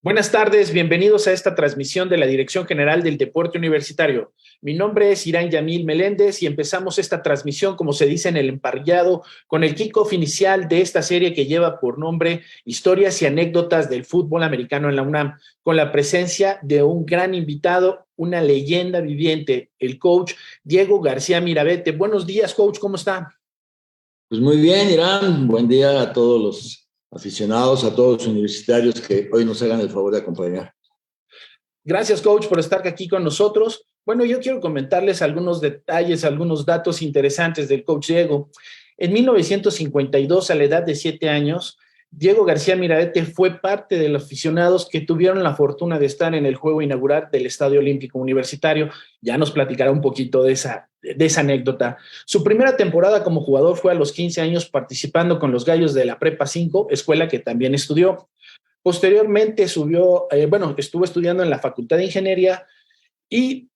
Buenas tardes, bienvenidos a esta transmisión de la Dirección General del Deporte Universitario. Mi nombre es Irán Yamil Meléndez y empezamos esta transmisión, como se dice en el emparrillado, con el kickoff inicial de esta serie que lleva por nombre Historias y Anécdotas del Fútbol Americano en la UNAM, con la presencia de un gran invitado, una leyenda viviente, el coach Diego García Mirabete. Buenos días, coach, ¿cómo está? Pues muy bien, Irán. Buen día a todos los aficionados, a todos los universitarios que hoy nos hagan el favor de acompañar. Gracias, coach, por estar aquí con nosotros. Bueno, yo quiero comentarles algunos detalles, algunos datos interesantes del coach Diego. En 1952, a la edad de 7 años, Diego García Mirabete fue parte de los aficionados que tuvieron la fortuna de estar en el juego inaugural del Estadio Olímpico Universitario. Ya nos platicará un poquito de esa anécdota. Su primera temporada como jugador fue a los 15 años participando con los Gallos de la Prepa 5, escuela que también estudió. Posteriormente estuvo estudiando en la Facultad de Ingeniería y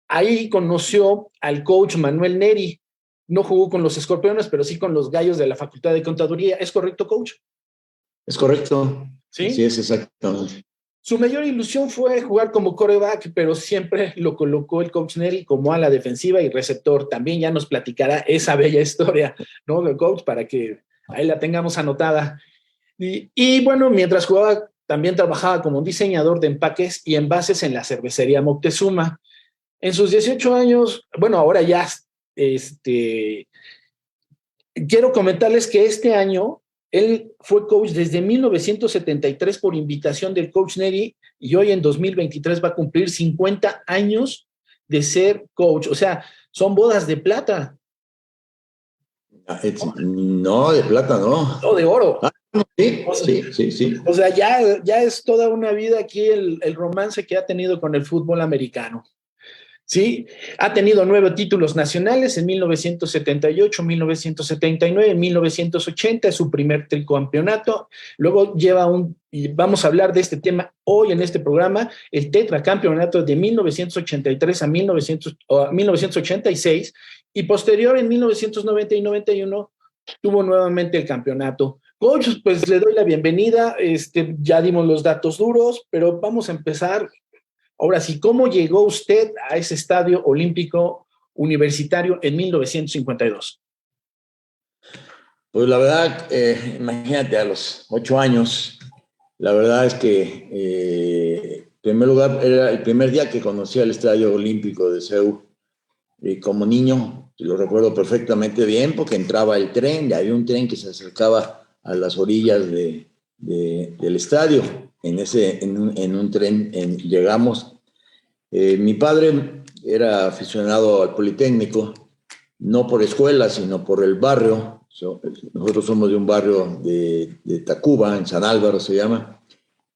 ahí conoció al coach Manuel Neri. No jugó con los Escorpiones, pero sí con los Gallos de la Facultad de Contaduría. ¿Es correcto, coach? Es correcto. Sí. Así es, exactamente. Su mayor ilusión fue jugar como quarterback, pero siempre lo colocó el coach Neri como ala defensiva y receptor. También ya nos platicará esa bella historia, ¿no, del coach? Para que ahí la tengamos anotada. Y bueno, mientras jugaba, también trabajaba como diseñador de empaques y envases en la cervecería Moctezuma. En sus 18 años, bueno, ahora ya, quiero comentarles que este año él fue coach desde 1973 por invitación del coach Neri y hoy en 2023 va a cumplir 50 años de ser coach. O sea, son bodas de plata. No, de plata, no. No, de oro. Sí, sí. O sea, ya es toda una vida aquí el romance que ha tenido con el fútbol americano. Sí, ha tenido 9 títulos nacionales en 1978, 1979, 1980, es su primer tricampeonato. Luego y vamos a hablar de este tema hoy en este programa, el tetracampeonato de 1983 a 1986 y posterior en 1990 y 91 tuvo nuevamente el campeonato. Coach, pues le doy la bienvenida, ya dimos los datos duros, pero vamos a empezar. Ahora sí, ¿cómo llegó usted a ese estadio olímpico universitario en 1952? Pues la verdad, imagínate, a los 8 años, la verdad es que, en primer lugar, era el primer día que conocí el Estadio Olímpico de Seúl. Y como niño, lo recuerdo perfectamente bien, porque entraba el tren, y había un tren que se acercaba a las orillas del estadio. En un tren llegamos. Mi padre era aficionado al Politécnico, no por escuela, sino por el barrio. Nosotros somos de un barrio de Tacuba, en San Álvaro se llama.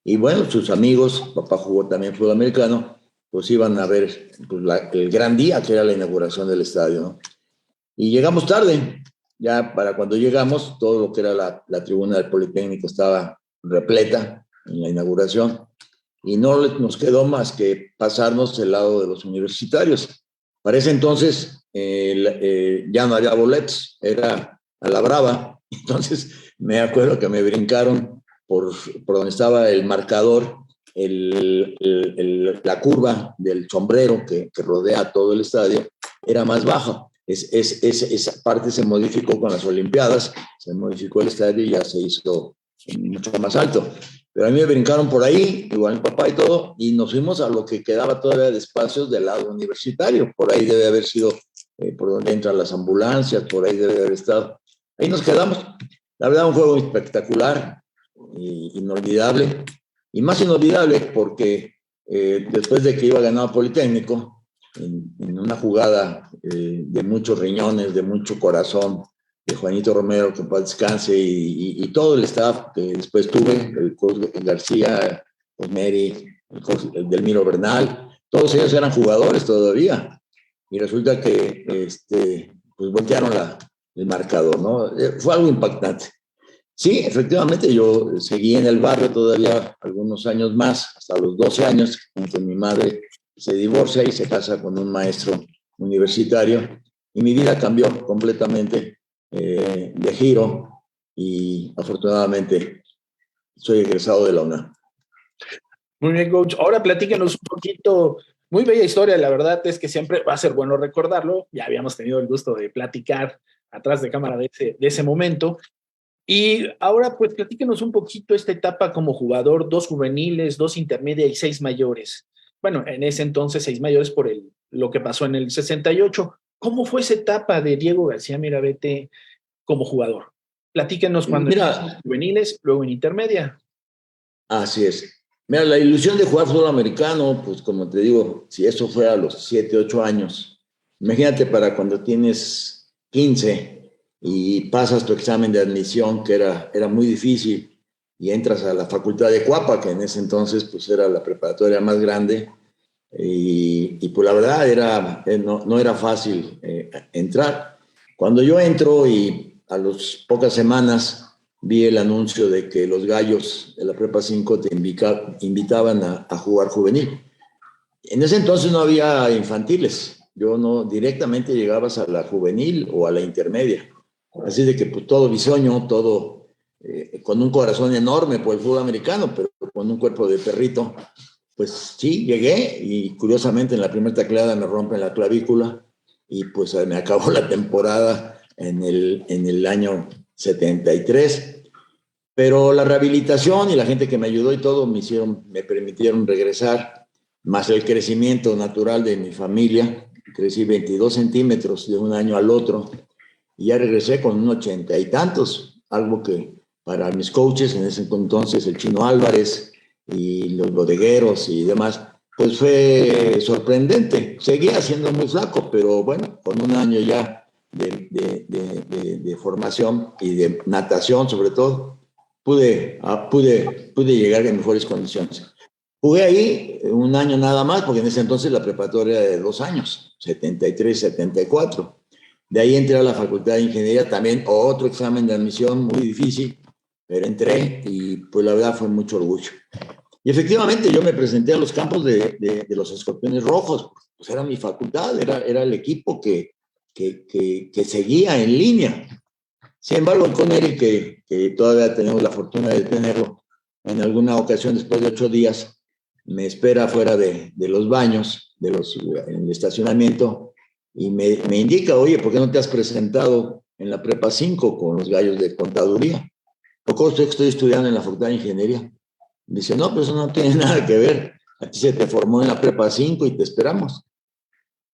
Y bueno, sus amigos, papá jugó también fútbol americano, pues iban a ver pues, el gran día que era la inauguración del estadio, ¿no? Y llegamos tarde. Ya para cuando llegamos, todo lo que era la tribuna del Politécnico estaba repleta en la inauguración. Y no nos quedó más que pasarnos el lado de los universitarios. Para ese entonces ya no había boletos, era a la brava. Entonces me acuerdo que me brincaron por donde estaba el marcador, la curva del sombrero que rodea todo el estadio era más baja. Esa parte se modificó con las Olimpiadas, se modificó el estadio y ya se hizo mucho más alto. Pero a mí me brincaron por ahí, igual mi papá y todo, y nos fuimos a lo que quedaba todavía de espacios del lado universitario. Por ahí debe haber sido por donde entran las ambulancias, por ahí debe haber estado. Ahí nos quedamos. La verdad, un juego espectacular, inolvidable, y más inolvidable porque después de que iba ganando Politécnico, en una jugada de muchos riñones, de mucho corazón, de Juanito Romero, que en paz descanse, y todo el staff que después tuve, el coach García, Osmeri, el Delmiro Bernal, todos ellos eran jugadores todavía, y resulta que pues voltearon el marcador, ¿no? Fue algo impactante. Sí, efectivamente, yo seguí en el barrio todavía algunos años más, hasta los 12 años, en que mi madre se divorcia y se casa con un maestro universitario, y mi vida cambió completamente de giro, y afortunadamente soy egresado de la UNAM. Muy bien, coach. Ahora platíquenos un poquito, muy bella historia, la verdad es que siempre va a ser bueno recordarlo. Ya habíamos tenido el gusto de platicar atrás de cámara de ese momento. Y ahora, pues, platíquenos un poquito esta etapa como jugador, 2 juveniles, 2 intermedias y 6 mayores. Bueno, en ese entonces 6 mayores por lo que pasó en el 68. ¿Cómo fue esa etapa de Diego García Mirabete como jugador? Platíquenos cuando Mira, en juveniles, luego en intermedia. así es. Mira, la ilusión de jugar fútbol americano, pues como te digo, si eso fuera a los 7, 8 años, imagínate para cuando tienes 15 y pasas tu examen de admisión, que era muy difícil, y entras a la facultad de Cuapa, que en ese entonces pues era la preparatoria más grande, y pues la verdad no era fácil entrar. Cuando yo entro y a las pocas semanas vi el anuncio de que los gallos de la Prepa 5 te invitaban a jugar juvenil. En ese entonces no había infantiles. Yo no directamente llegabas a la juvenil o a la intermedia. Así de que pues todo bisoño, todo con un corazón enorme por el fútbol americano, pero con un cuerpo de perrito. Pues sí, llegué y curiosamente en la primera tacleada me rompen la clavícula y pues me acabó la temporada en el año 73. Pero la rehabilitación y la gente que me ayudó y todo me permitieron regresar, más el crecimiento natural de mi familia. Crecí 22 centímetros de un año al otro y ya regresé con un 80 y tantos, algo que para mis coaches en ese entonces, el Chino Álvarez y los bodegueros y demás, pues fue sorprendente. Seguía siendo muy flaco, pero bueno, con un año ya de formación y de natación sobre todo, pude llegar en mejores condiciones. Jugué ahí un año nada más, porque en ese entonces la preparatoria era de 2 años, 73, 74. De ahí entré a la Facultad de Ingeniería, también otro examen de admisión muy difícil, pero entré y pues la verdad fue mucho orgullo. Y efectivamente yo me presenté a los campos de los Escorpiones Rojos, pues era mi facultad, era el equipo que seguía en línea. Sin embargo, el Coneri, que todavía tenemos la fortuna de tenerlo, en alguna ocasión después de 8 días, me espera fuera de los baños, en el estacionamiento, y me indica, oye, ¿por qué no te has presentado en la Prepa 5 con los gallos de contaduría? ¿Por qué estoy estudiando en la Facultad de Ingeniería? Dice, no, pues eso no tiene nada que ver. A ti se te formó en la Prepa 5 y te esperamos.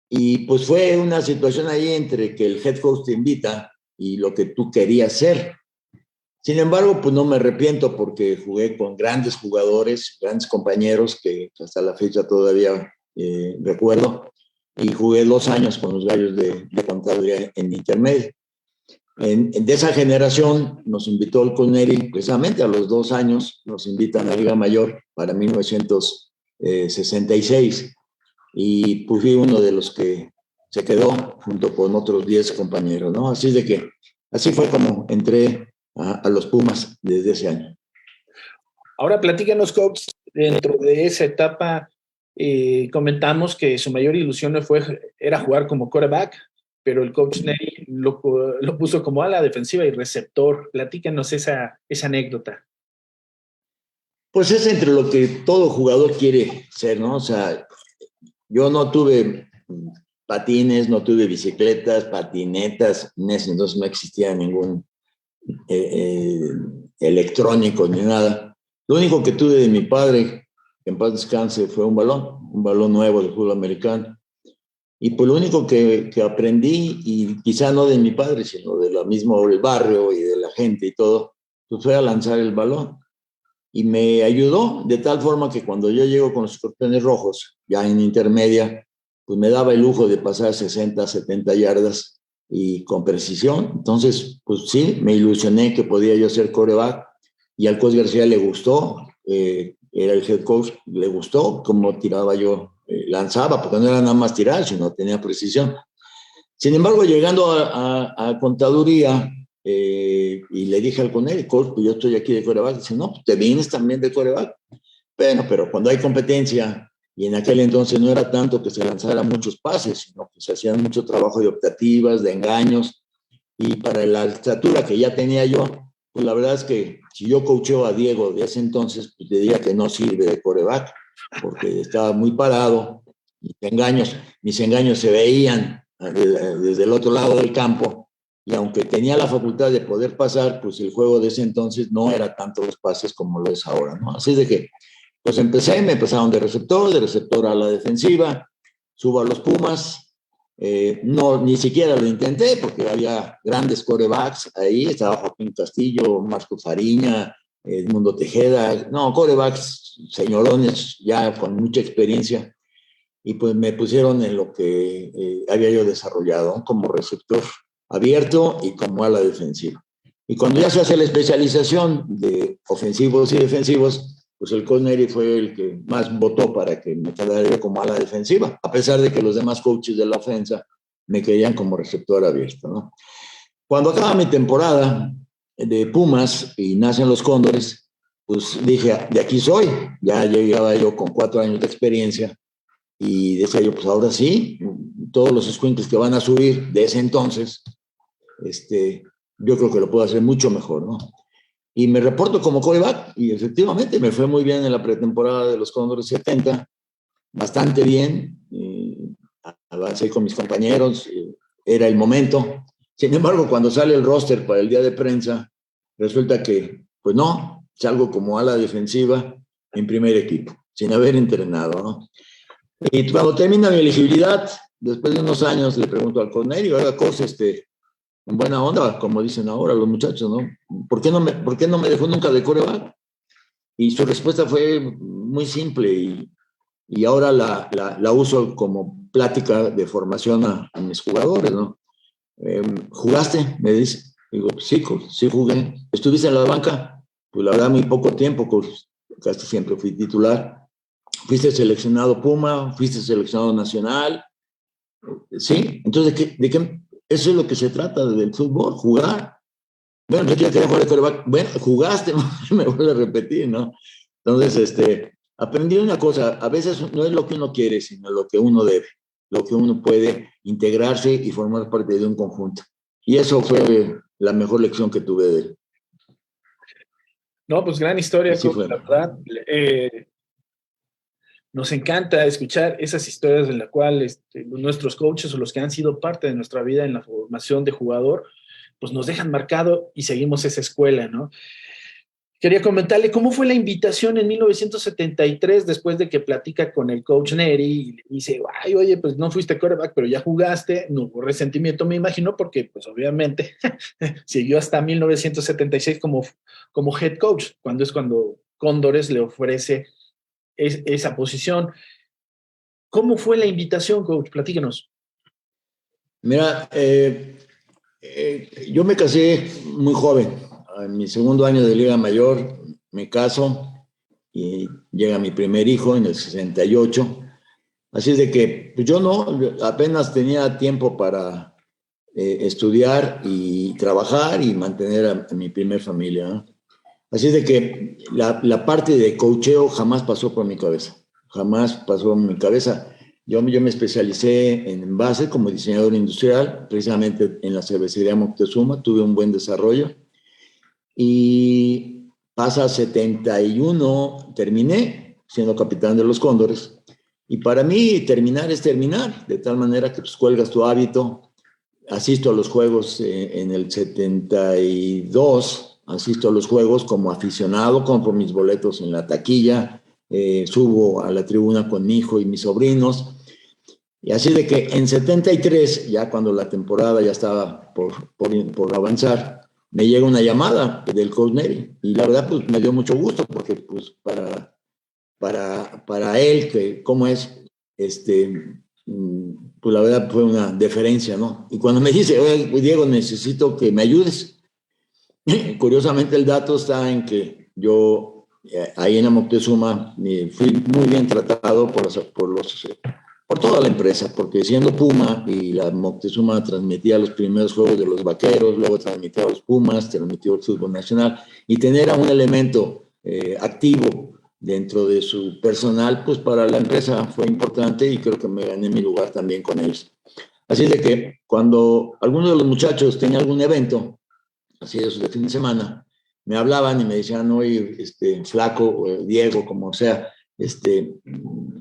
Y pues fue una situación ahí entre que el head coach te invita y lo que tú querías ser. Sin embargo, pues no me arrepiento porque jugué con grandes jugadores, grandes compañeros que hasta la fecha todavía recuerdo, y jugué 2 años con los gallos de contaduría en intermedio. De esa generación nos invitó el Coneri, precisamente a los 2 años, nos invitan a Liga Mayor para 1966 y pues fui uno de los que se quedó junto con otros 10 compañeros, ¿no? Así de que, así fue como entré a los Pumas desde ese año. Ahora platícanos, coach, dentro de esa etapa comentamos que su mayor ilusión era jugar como quarterback, pero el coach Neri lo puso como ala defensiva y receptor. Platícanos esa anécdota. Pues es entre lo que todo jugador quiere ser, ¿no? O sea, yo no tuve patines, no tuve bicicletas, patinetas, en ese entonces no existía ningún electrónico ni nada. Lo único que tuve de mi padre, que en paz descanse, fue un balón nuevo de fútbol americano. Y pues lo único que aprendí, y quizá no de mi padre, sino de lo mismo del barrio y de la gente y todo, pues fue a lanzar el balón. Y me ayudó de tal forma que cuando yo llego con los Escorpiones Rojos, ya en intermedia, pues me daba el lujo de pasar 60, 70 yardas y con precisión. Entonces, pues sí, me ilusioné que podía yo ser quarterback y al coach García le gustó, era el head coach, le gustó cómo tiraba yo, lanzaba, porque no era nada más tirar, sino tenía precisión. Sin embargo, llegando a contaduría, y le dije al Coneri, coach, pues yo estoy aquí de quarterback. Dice, no, pues te vienes también de quarterback. Bueno, pero cuando hay competencia, y en aquel entonces no era tanto que se lanzara muchos pases, sino que se hacían mucho trabajo de optativas, de engaños, y para la estatura que ya tenía yo, pues la verdad es que si yo coacheo a Diego de ese entonces, pues te diría que no sirve de quarterback, porque estaba muy parado, mis engaños se veían desde el otro lado del campo, y aunque tenía la facultad de poder pasar, pues el juego de ese entonces no era tanto los pases como lo es ahora, ¿no? Así de que, pues me empezaron de receptor a la defensiva, subo a los Pumas, no, ni siquiera lo intenté porque había grandes quarterbacks ahí, estaba Joaquín Castillo, Marco Fariña, Edmundo Tejeda, no, quarterbacks señorones ya con mucha experiencia, y pues me pusieron en lo que había yo desarrollado, ¿no? Como receptor abierto y como ala defensiva. Y cuando ya se hace la especialización de ofensivos y defensivos, pues el coach Neri fue el que más votó para que me quedara yo como ala defensiva, a pesar de que los demás coaches de la ofensa me querían como receptor abierto, ¿no? Cuando acaba mi temporada de Pumas y nacen los Cóndores, pues dije, de aquí soy. Ya llegaba yo con 4 años de experiencia y decía yo, pues ahora sí, todos los escuincles que van a subir de ese entonces, yo creo que lo puedo hacer mucho mejor, ¿no? Y me reporto como quarterback y efectivamente me fue muy bien en la pretemporada de los Cóndores 70, bastante bien, avancé con mis compañeros, era el momento. Sin embargo, cuando sale el roster para el día de prensa, resulta que, pues no, salgo como ala defensiva en primer equipo, sin haber entrenado, ¿no? Y cuando termina mi elegibilidad, después de unos años, le pregunto al Cornelio, oiga, cosa, en buena onda, como dicen ahora los muchachos, ¿no? ¿Por qué no me dejó nunca de quarterback? Y su respuesta fue muy simple y ahora la uso como plática de formación a mis jugadores, ¿no? ¿Jugaste? Me dice. Digo, sí, sí jugué. ¿Estuviste en la banca? Pues la verdad, muy poco tiempo, casi siempre fui titular. ¿Fuiste seleccionado Puma? ¿Fuiste seleccionado nacional? Sí. Entonces, eso es lo que se trata del fútbol, jugar. Bueno, yo quería jugar de quarterback. Bueno, jugaste, me vuelvo a repetir, ¿no? Entonces, aprendí una cosa, a veces no es lo que uno quiere, sino lo que uno debe, lo que uno puede integrarse y formar parte de un conjunto. Y eso fue la mejor lección que tuve de él. No, pues gran historia, Así coach, fue. la verdad. Nos encanta escuchar esas historias en las cuales nuestros coaches o los que han sido parte de nuestra vida en la formación de jugador, pues nos dejan marcado y seguimos esa escuela, ¿no? Quería comentarle cómo fue la invitación en 1973 después de que platica con el coach Neri y le dice, ay, oye, pues no fuiste quarterback, pero ya jugaste, no hubo resentimiento, me imagino, porque pues obviamente siguió hasta 1976 como head coach, cuando Cóndores le ofrece esa posición. ¿Cómo fue la invitación, coach? Platíquenos. Mira, yo me casé muy joven. En mi segundo año de Liga Mayor me caso y llega mi primer hijo en el 68. Así es de que pues yo apenas tenía tiempo para estudiar y trabajar y mantener a mi primer familia, ¿no? Así es de que la parte de coacheo jamás pasó por mi cabeza, jamás pasó por mi cabeza. Yo me especialicé en envase como diseñador industrial, precisamente en la cervecería Moctezuma, tuve un buen desarrollo y pasa 71, terminé siendo capitán de los Cóndores y para mí terminar es terminar, de tal manera que pues cuelgas tu hábito. Asisto a los juegos en el 72, asisto a los juegos como aficionado, compro mis boletos en la taquilla, subo a la tribuna con mi hijo y mis sobrinos. Y así de que en 73, ya cuando la temporada ya estaba por avanzar, me llega una llamada del coach Neri. Y la verdad, pues me dio mucho gusto, porque pues para él, que cómo es, pues la verdad fue una deferencia, ¿no? Y cuando me dice, oye, Diego, necesito que me ayudes. Curiosamente el dato está en que yo ahí en Moctezuma fui muy bien tratado por toda la empresa, porque siendo Puma y la Moctezuma transmitía los primeros juegos de los Vaqueros, luego transmitía a los Pumas, transmitió el fútbol nacional, y tener a un elemento activo dentro de su personal, pues para la empresa fue importante y creo que me gané mi lugar también con ellos. Así de que cuando alguno de los muchachos tenía algún evento, así de fin de semana, me hablaban y me decían, oye, flaco, Diego, como sea,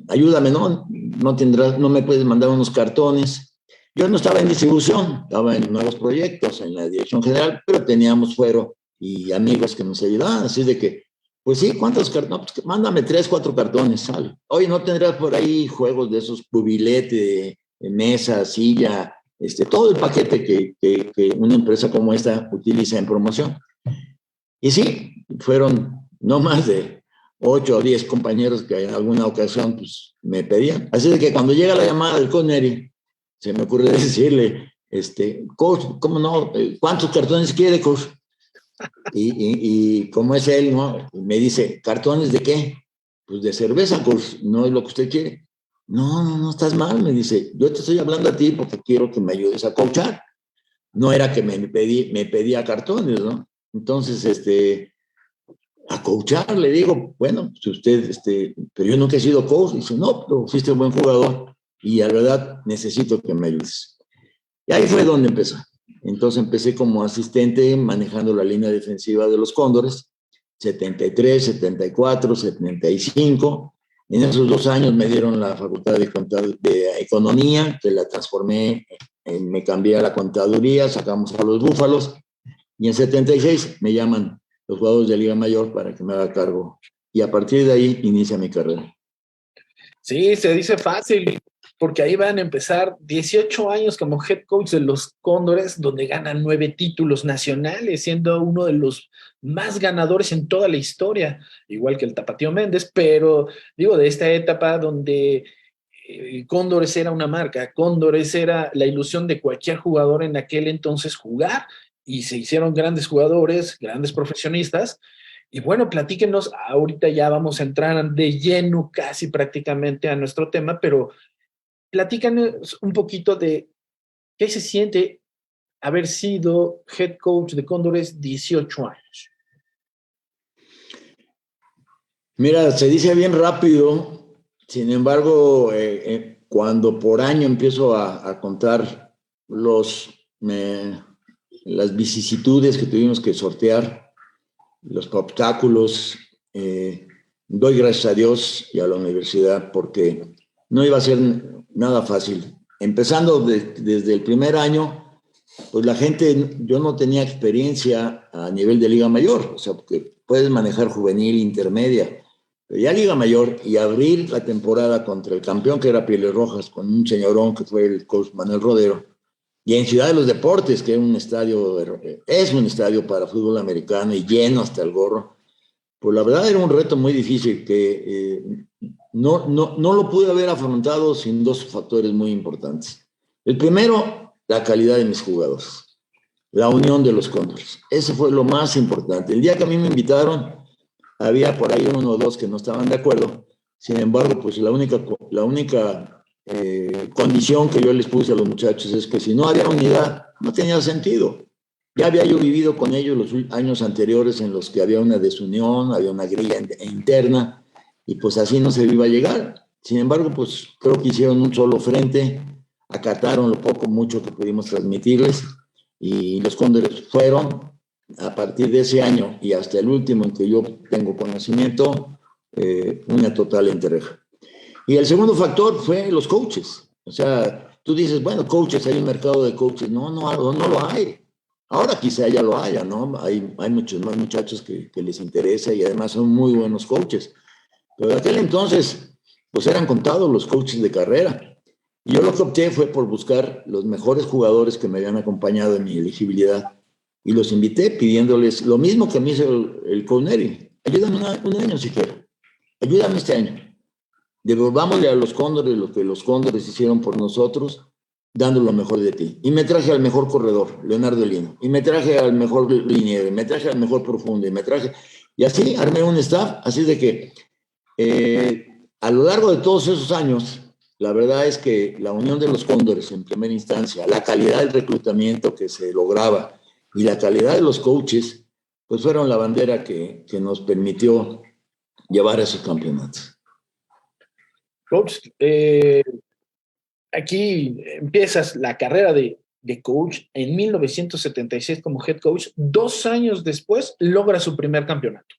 ayúdame, ¿no? No me puedes mandar unos cartones. Yo no estaba en distribución, estaba en nuevos proyectos, en la dirección general, pero teníamos fuero y amigos que nos ayudaban, así de que, pues sí, ¿cuántos cartones? Pues mándame 3, 4 cartones, sale. Oye, ¿no tendrás por ahí juegos de esos cubilete, mesa, silla, todo el paquete que una empresa como esta utiliza en promoción? Y sí, fueron no más de 8 o 10 compañeros que en alguna ocasión pues, me pedían. Así de que cuando llega la llamada del Coneri, se me ocurre decirle, coach, ¿cómo no? ¿Cuántos cartones quiere, coach? Y como es él, ¿no? Me dice, ¿cartones de qué? Pues de cerveza, coach, no es lo que usted quiere. No, estás mal, me dice, yo te estoy hablando a ti porque quiero que me ayudes a coachar. No era que me pedía cartones, ¿no? Entonces, a coachar, le digo, bueno, si usted, pero yo nunca he sido coach. Dice, no, pero fuiste un buen jugador y la verdad necesito que me ayudes. Y ahí fue donde empezó. Entonces empecé como asistente manejando la línea defensiva de los Cóndores, 73, 74, 75. En esos 2 años me dieron la facultad de economía, que la transformé, me cambié a la contaduría, sacamos a los Búfalos, y en 76 me llaman los jugadores de Liga Mayor para que me haga cargo. Y a partir de ahí inicia mi carrera. Sí, se dice fácil, porque ahí van a empezar 18 años como head coach de los Cóndores, donde ganan 9 títulos nacionales, siendo uno de los más ganadores en toda la historia, igual que el Tapatío Méndez, pero digo, de esta etapa donde Cóndores era una marca, Cóndores era la ilusión de cualquier jugador en aquel entonces jugar, y se hicieron grandes jugadores, grandes profesionistas. Y bueno, platíquenos, ahorita ya vamos a entrar de lleno casi prácticamente a nuestro tema, pero platícanos un poquito de qué se siente haber sido head coach de Cóndores 18 años. Mira, se dice bien rápido, sin embargo, cuando por año empiezo a contar las vicisitudes que tuvimos que sortear, los obstáculos, doy gracias a Dios y a la universidad porque no iba a ser nada fácil. Empezando desde el primer año, pues la gente, yo no tenía experiencia a nivel de Liga Mayor, o sea, porque puedes manejar juvenil, intermedia, pero ya Liga Mayor y abrir la temporada contra el campeón que era Pieles Rojas, con un señorón que fue el coach Manuel Rodero, y en Ciudad de los Deportes, que es un estadio para fútbol americano y lleno hasta el gorro, pues la verdad era un reto muy difícil que no lo pude haber afrontado sin 2 factores muy importantes. El primero, la calidad de mis jugadores, la unión de los Cóndores. Eso fue lo más importante. El día que a mí me invitaron, había por ahí 1 o 2 que no estaban de acuerdo. Sin embargo, pues la única condición que yo les puse a los muchachos es que si no había unidad, no tenía sentido. Ya había yo vivido con ellos los años anteriores en los que había una desunión, había una grilla interna, y pues así no se iba a llegar. Sin embargo, pues creo que hicieron un solo frente, acataron lo poco, mucho que pudimos transmitirles, y los Cóndores fueron, a partir de ese año y hasta el último en que yo tengo conocimiento, una total entrega. Y el segundo factor fue los coaches. O sea, tú dices, bueno, coaches, hay un mercado de coaches. No lo hay. Ahora quizá ya lo haya, ¿no? Hay muchos más muchachos que les interesa y además son muy buenos coaches. Pero en aquel entonces, pues eran contados los coaches de carrera. Y yo lo que opté fue por buscar los mejores jugadores que me habían acompañado en mi elegibilidad y los invité pidiéndoles lo mismo que me hizo el Coneri. Ayúdame un año siquiera. Ayúdame este año. Devolvámosle a los Cóndores lo que los Cóndores hicieron por nosotros, dando lo mejor de ti. Y me traje al mejor corredor, Leonardo Lino. Y me traje al mejor liniero. Y me traje al mejor profundo. Y así armé un staff. Así de que a lo largo de todos esos años, la verdad es que la unión de los Cóndores en primera instancia, la calidad del reclutamiento que se lograba y la calidad de los coaches, pues fueron la bandera que nos permitió llevar esos campeonatos. Coach, aquí empiezas la carrera de de coach en 1976 como head coach. 2 años después logra su primer campeonato.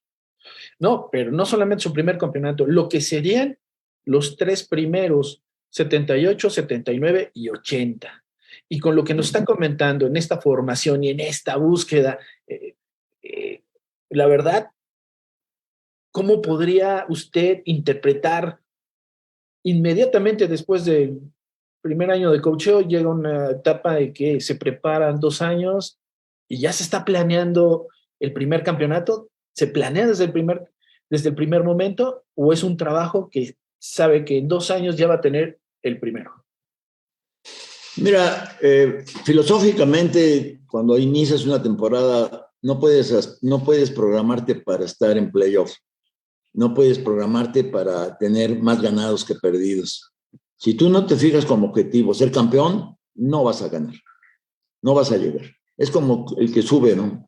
No, pero no solamente su primer campeonato, lo que serían los 3 primeros, 78, 79 y 80. Y con lo que nos está comentando en esta formación y en esta búsqueda, la verdad, ¿cómo podría usted interpretar inmediatamente después del primer año de coacheo? Llega una etapa de que se preparan 2 años y ya se está planeando el primer campeonato? ¿Se planea desde el primer momento o es un trabajo que sabe que en 2 años ya va a tener el primero? Mira, filosóficamente, cuando inicias una temporada, no puedes programarte para estar en playoff. No puedes programarte para tener más ganados que perdidos. Si tú no te fijas como objetivo ser campeón, no vas a ganar, no vas a llegar. Es como el que sube, ¿no?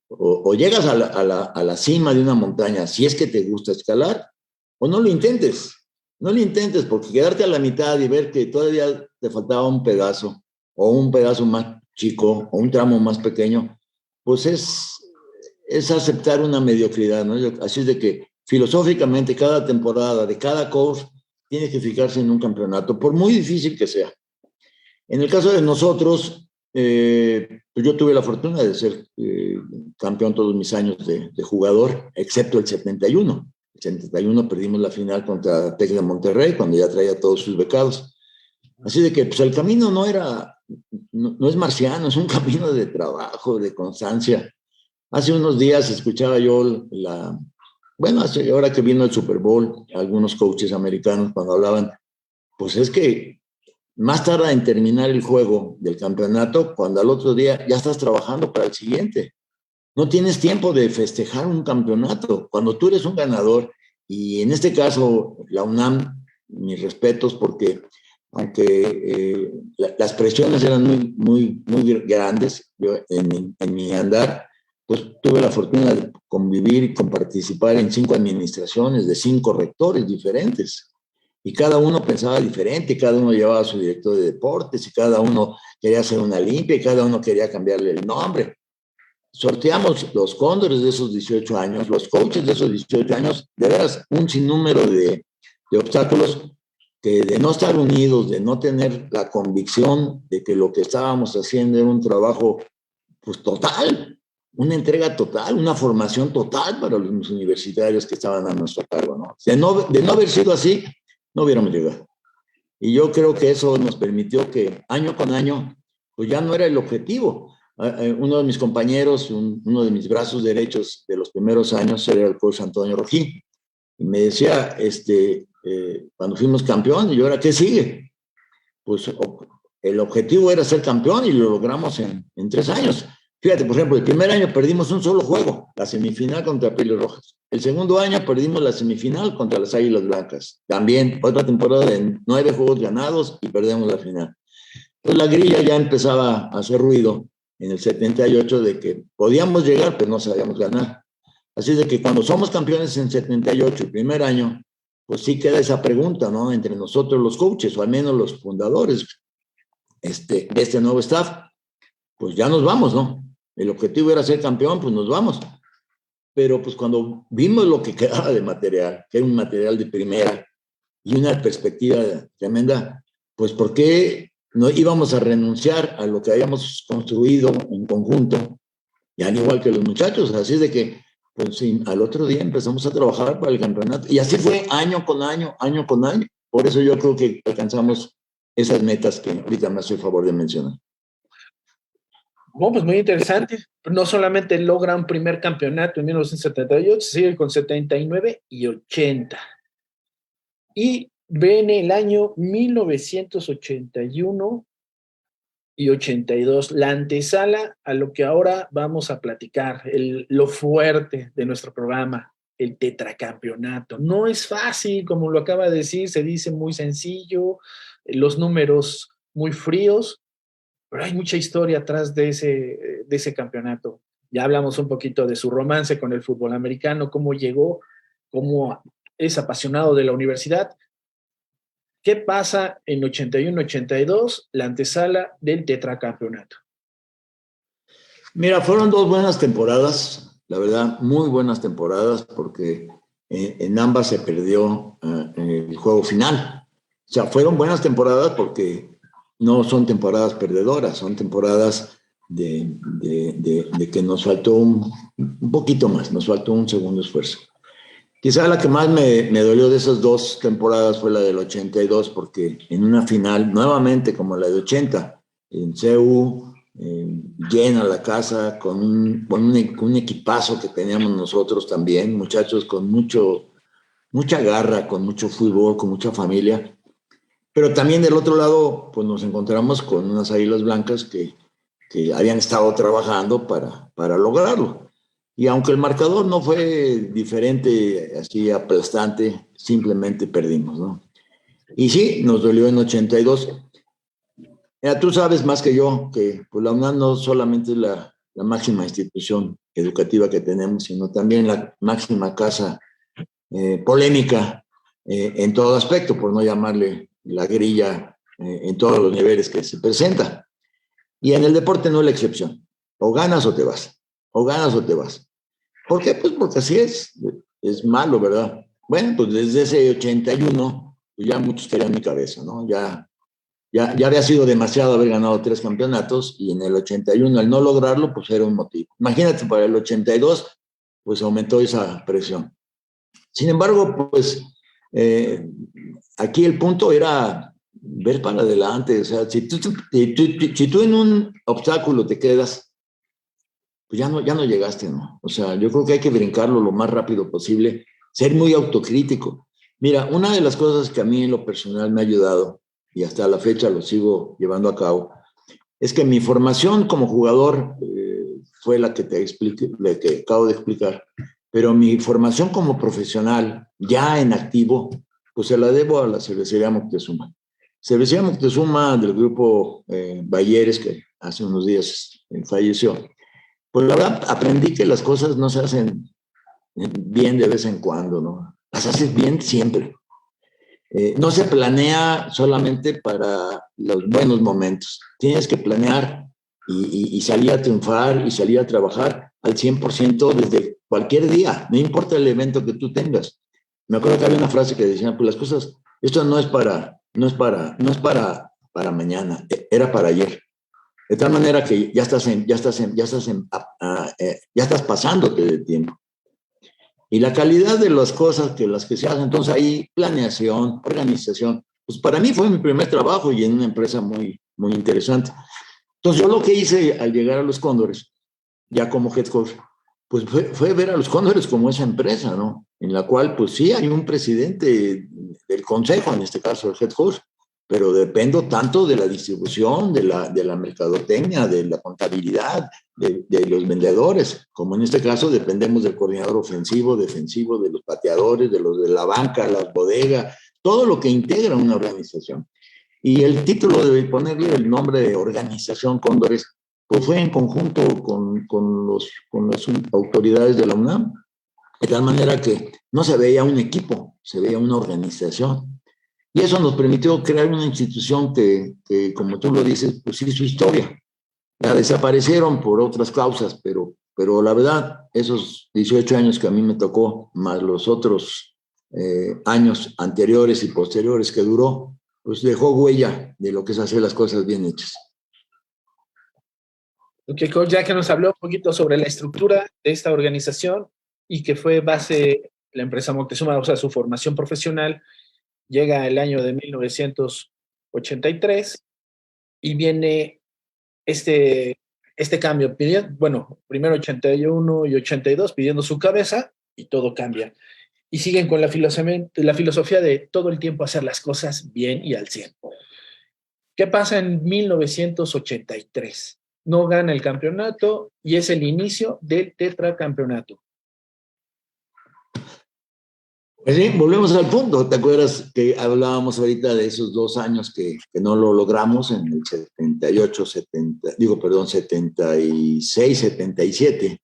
O llegas a la cima de una montaña, si es que te gusta escalar, o no lo intentes. No lo intentes, porque quedarte a la mitad y ver que todavía te faltaba un pedazo, o un pedazo más chico, o un tramo más pequeño, pues es aceptar una mediocridad, ¿no? Así es de que filosóficamente cada temporada de cada coach tiene que fijarse en un campeonato, por muy difícil que sea. En el caso de nosotros, pues yo tuve la fortuna de ser campeón todos mis años de jugador, excepto el 71. El 71 perdimos la final contra Tec de Monterrey, cuando ya traía todos sus becados. Así de que pues, el camino no es marciano, es un camino de trabajo, de constancia. Hace unos días escuchaba yo ahora que vino el Super Bowl, algunos coaches americanos cuando hablaban, pues es que más tarda en terminar el juego del campeonato, cuando al otro día ya estás trabajando para el siguiente. No tienes tiempo de festejar un campeonato. Cuando tú eres un ganador, y en este caso la UNAM, mis respetos, porque aunque las presiones eran muy grandes, yo en mi andar, pues tuve la fortuna de convivir y participar en 5 administraciones de 5 rectores diferentes. Y cada uno pensaba diferente, cada uno llevaba a su director de deportes, y cada uno quería hacer una limpia, y cada uno quería cambiarle el nombre. Sorteamos los cóndores de esos 18 años, los coaches de esos 18 años, de veras, un sinnúmero de obstáculos que de no estar unidos, de no tener la convicción de que lo que estábamos haciendo era un trabajo pues total, una entrega total, una formación total para los universitarios que estaban a nuestro cargo, ¿no? De no haber sido así, no hubiéramos llegado. Y yo creo que eso nos permitió que año con año, pues ya no era el objetivo. Uno de mis compañeros, uno de mis brazos derechos de los primeros años era el coach Antonio Rojín. Y me decía, cuando fuimos campeón, ¿y ahora qué sigue? Pues el objetivo era ser campeón y lo logramos en 3 años. Fíjate, por ejemplo, el primer año perdimos un solo juego, la semifinal contra Pías Rojas. El segundo año perdimos la semifinal contra las Águilas Blancas. También otra temporada de 9 juegos ganados y perdemos la final. Pues la grilla ya empezaba a hacer ruido en el 78 de que podíamos llegar, pero no sabíamos ganar. Así de que cuando somos campeones en 78, el primer año, pues sí queda esa pregunta, ¿no? Entre nosotros los coaches, o al menos los fundadores de este nuevo staff, pues ya nos vamos, ¿no? El objetivo era ser campeón, pues nos vamos. Pero pues cuando vimos lo que quedaba de material, que era un material de primera y una perspectiva tremenda, pues ¿por qué no íbamos a renunciar a lo que habíamos construido en conjunto? Y al igual que los muchachos, así es de que pues sí, al otro día empezamos a trabajar para el campeonato. Y así fue año con año, año con año. Por eso yo creo que alcanzamos esas metas que ahorita me hace el favor de mencionar. Bueno, pues muy interesante. No solamente logra un primer campeonato en 1978, sigue con 79 y 80. Y viene el año 1981 y 82, la antesala a lo que ahora vamos a platicar, lo fuerte de nuestro programa, el tetracampeonato. No es fácil, como lo acaba de decir, se dice muy sencillo, los números muy fríos, pero hay mucha historia atrás de ese campeonato. Ya hablamos un poquito de su romance con el fútbol americano, cómo llegó, cómo es apasionado de la universidad. ¿Qué pasa en 81-82, la antesala del tetracampeonato? Mira, fueron dos buenas temporadas, la verdad, muy buenas temporadas, porque en ambas se perdió el juego final. O sea, fueron buenas temporadas porque no son temporadas perdedoras, son temporadas de que nos faltó un poquito más, nos faltó un segundo esfuerzo. Quizá la que más me dolió de esas dos temporadas fue la del 82, porque en una final, nuevamente como la de 80, en CEU, llena la casa, con un equipazo que teníamos nosotros también, muchachos con mucha garra, con mucho fútbol, con mucha familia. Pero también del otro lado, pues nos encontramos con unas Águilas Blancas que habían estado trabajando para lograrlo. Y aunque el marcador no fue diferente, así aplastante, simplemente perdimos, ¿no? Y sí, nos dolió en 82. Ya tú sabes más que yo que pues, la UNAM no solamente es la máxima institución educativa que tenemos, sino también la máxima casa polémica en todo aspecto, por no llamarle la grilla en todos los niveles que se presenta. Y en el deporte no es la excepción. O ganas o te vas. O ganas o te vas. ¿Por qué? Pues porque así es malo, ¿verdad? Bueno, pues desde ese 81, pues ya muchos querían mi cabeza, ¿no? Ya había sido demasiado haber ganado 3 campeonatos y en el 81 al no lograrlo, pues era un motivo. Imagínate, para el 82, pues aumentó esa presión. Sin embargo, pues aquí el punto era ver para adelante. O sea, si tú en un obstáculo te quedas, pues ya no llegaste, ¿no? O sea, yo creo que hay que brincarlo lo más rápido posible, ser muy autocrítico. Mira, una de las cosas que a mí en lo personal me ha ayudado, y hasta la fecha lo sigo llevando a cabo, es que mi formación como jugador fue la que te expliqué, la que acabo de explicar, pero mi formación como profesional, ya en activo, pues se la debo a la Cervecería Moctezuma. Cervecería Moctezuma del grupo Bayeres, que hace unos días falleció. Pues la verdad aprendí que las cosas no se hacen bien de vez en cuando, ¿no? Las haces bien siempre. No se planea solamente para los buenos momentos. Tienes que planear y salir a triunfar y salir a trabajar al 100% desde cualquier día, no importa el evento que tú tengas. Me acuerdo que había una frase que decía, pues las cosas, esto no es para mañana, era para ayer. De tal manera que ya estás pasándote de tiempo. Y la calidad de las cosas que las que se hacen, entonces ahí planeación, organización, pues para mí fue mi primer trabajo y en una empresa muy, muy interesante. Entonces yo lo que hice al llegar a los Cóndores, ya como head coach, pues fue ver a los Cóndores como esa empresa, ¿no? En la cual pues sí hay un presidente del consejo, en este caso el head coach, pero dependo tanto de la distribución, de la mercadotecnia, de la contabilidad, de los vendedores, como en este caso dependemos del coordinador ofensivo, defensivo, de los pateadores, de los de la banca, las bodegas, todo lo que integra una organización. Y el título de ponerle el nombre de Organización Cóndores, pues fue en conjunto con las autoridades de la UNAM, de tal manera que no se veía un equipo, se veía una organización. Y eso nos permitió crear una institución que, como tú lo dices, pues hizo historia. La desaparecieron por otras causas, pero la verdad, esos 18 años que a mí me tocó, más los otros años anteriores y posteriores que duró, pues dejó huella de lo que es hacer las cosas bien hechas. Ok, coach, ya que nos habló un poquito sobre la estructura de esta organización y que fue base la empresa Moctezuma, o sea, su formación profesional, llega el año de 1983 y viene este cambio. Bueno, primero 81 y 82 pidiendo su cabeza y todo cambia. Y siguen con la filosofía de todo el tiempo hacer las cosas bien y al 100. ¿Qué pasa en 1983? No gana el campeonato y es el inicio del tetracampeonato. Pues sí, volvemos al punto. ¿Te acuerdas que hablábamos ahorita de esos 2 años que no lo logramos en el 78, 76, 77,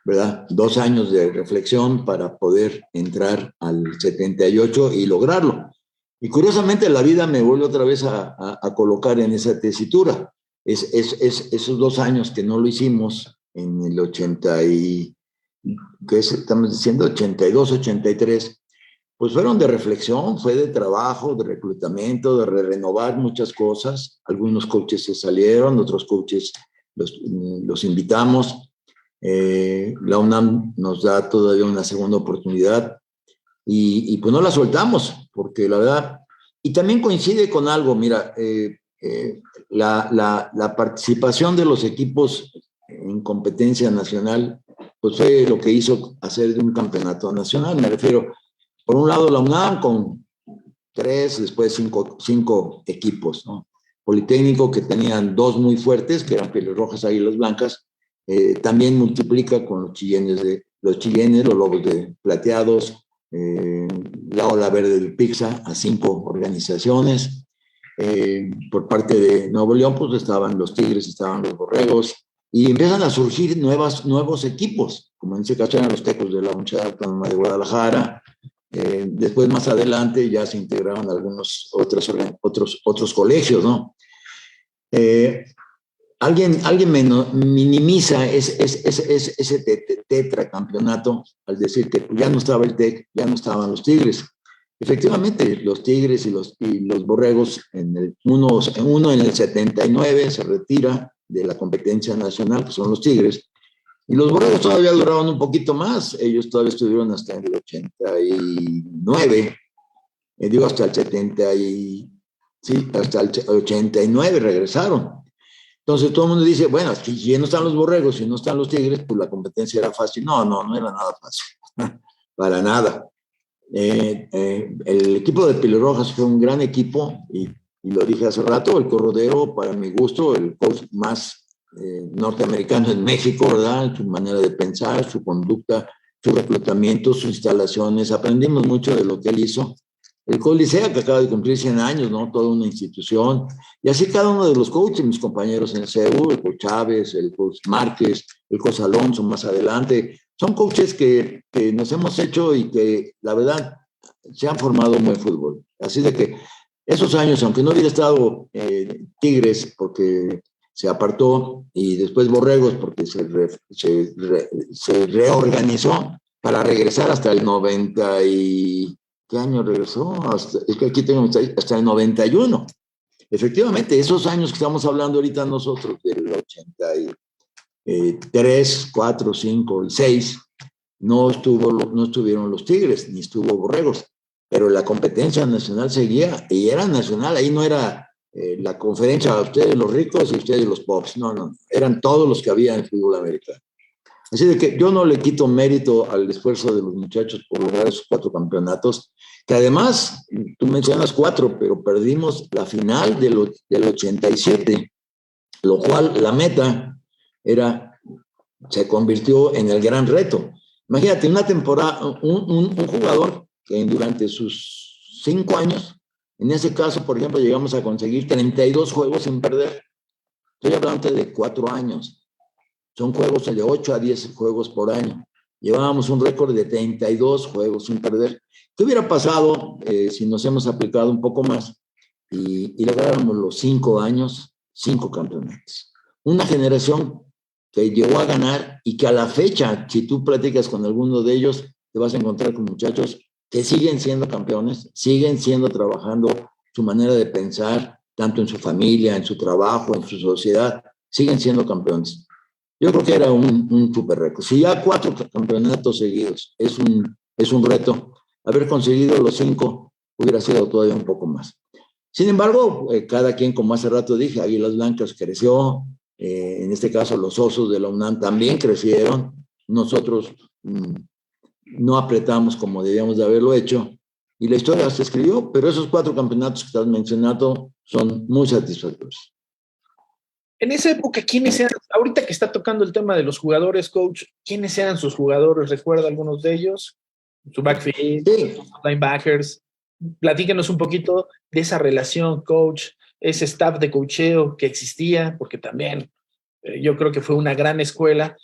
¿verdad? 2 años de reflexión para poder entrar al 78 y lograrlo. Y curiosamente la vida me vuelve otra vez a colocar en esa tesitura. Esos 2 años que no lo hicimos en el 80 y, ¿qué estamos diciendo? 82, 83, pues fueron de reflexión, fue de trabajo, de reclutamiento, de renovar muchas cosas. Algunos coaches se salieron, otros coaches los invitamos. La UNAM nos da todavía una segunda oportunidad y pues no la soltamos, porque la verdad, y también coincide con algo, mira, la participación de los equipos en competencia nacional, pues fue lo que hizo hacer de un campeonato nacional. Me refiero, por un lado, la UNAM con 3, después 5 equipos, ¿no? Politécnico, que tenían 2 muy fuertes, que eran Pieles Rojas, Águilas Blancas, también multiplica con los chillenes, los Lobos de Plateados, la Ola Verde del Pixa, a 5 organizaciones. Por parte de Nuevo León, pues estaban los Tigres, estaban los Borregos, y empiezan a surgir nuevos equipos, como en ese caso eran los Tecos de la Universidad Autónoma de Guadalajara. Después, más adelante, ya se integraron algunos otros colegios, ¿no? Alguien minimiza ese tetracampeonato al decir que ya no estaba el TEC, ya no estaban los Tigres. Efectivamente, los Tigres y los Borregos, uno en el 79 se retira de la competencia nacional, que son los Tigres, y los Borregos todavía duraron un poquito más. Ellos todavía estuvieron hasta el 89, digo hasta el 70 sí, hasta el 89 regresaron. Entonces todo el mundo dice, bueno, si ya no están los Borregos, si no están los Tigres, pues la competencia era fácil. No era nada fácil, para nada. El equipo de Pieles Rojas fue un gran equipo y lo dije hace rato, el Corrodero, para mi gusto, el coach más norteamericano en México, ¿verdad? Su manera de pensar, su conducta, su reclutamiento, sus instalaciones. Aprendimos mucho de lo que él hizo. El Colisea, que acaba de cumplir 100 años, ¿no? Toda una institución. Y así cada uno de los coaches, mis compañeros en CEU, el coach Chávez, el coach Márquez, el coach Alonso más adelante, son coaches que nos hemos hecho y que, la verdad, se han formado un buen fútbol. Así de que esos años, aunque no hubiera estado Tigres, porque se apartó, y después Borregos, porque se reorganizó para regresar hasta el 90 y... ¿Qué año regresó? Es que aquí tengo hasta el 91. Efectivamente, esos años que estamos hablando ahorita nosotros, del 83, 4, 5 y 6, no estuvieron los Tigres, ni estuvo Borregos, pero la competencia nacional seguía, y era nacional, ahí no era la conferencia, ustedes los ricos y ustedes los pobres, no, eran todos los que había en el fútbol americano. Así de que yo no le quito mérito al esfuerzo de los muchachos por lograr esos 4 campeonatos, que además, tú mencionas 4, pero perdimos la final del 87, lo cual la meta se convirtió en el gran reto. Imagínate, una temporada, un jugador que durante sus 5 años, en ese caso, por ejemplo, llegamos a conseguir 32 juegos sin perder. Estoy hablando de 4 años. Son juegos de 8 a 10 juegos por año. Llevábamos un récord de 32 juegos sin perder. ¿Qué hubiera pasado si nos hemos aplicado un poco más y lográramos los 5 años, 5 campeonatos? Una generación que llegó a ganar y que a la fecha, si tú platicas con alguno de ellos, te vas a encontrar con muchachos que siguen siendo campeones, siguen trabajando su manera de pensar, tanto en su familia, en su trabajo, en su sociedad, siguen siendo campeones. Yo creo que era un super récord. Si ya 4 campeonatos seguidos es un reto, haber conseguido los 5 hubiera sido todavía un poco más. Sin embargo, cada quien, como hace rato dije, Águilas Blancas creció, en este caso los Osos de la UNAM también crecieron, nosotros no apretamos como debíamos de haberlo hecho, y la historia se escribió, pero esos 4 campeonatos que estás mencionando son muy satisfactorios. En esa época, ¿quiénes eran? Ahorita que está tocando el tema de los jugadores, coach, ¿quiénes eran sus jugadores? ¿Recuerda algunos de ellos? Su backfield, Sí. sus linebackers. Platíquenos un poquito de esa relación, coach, ese staff de coacheo que existía, porque también yo creo que fue una gran escuela.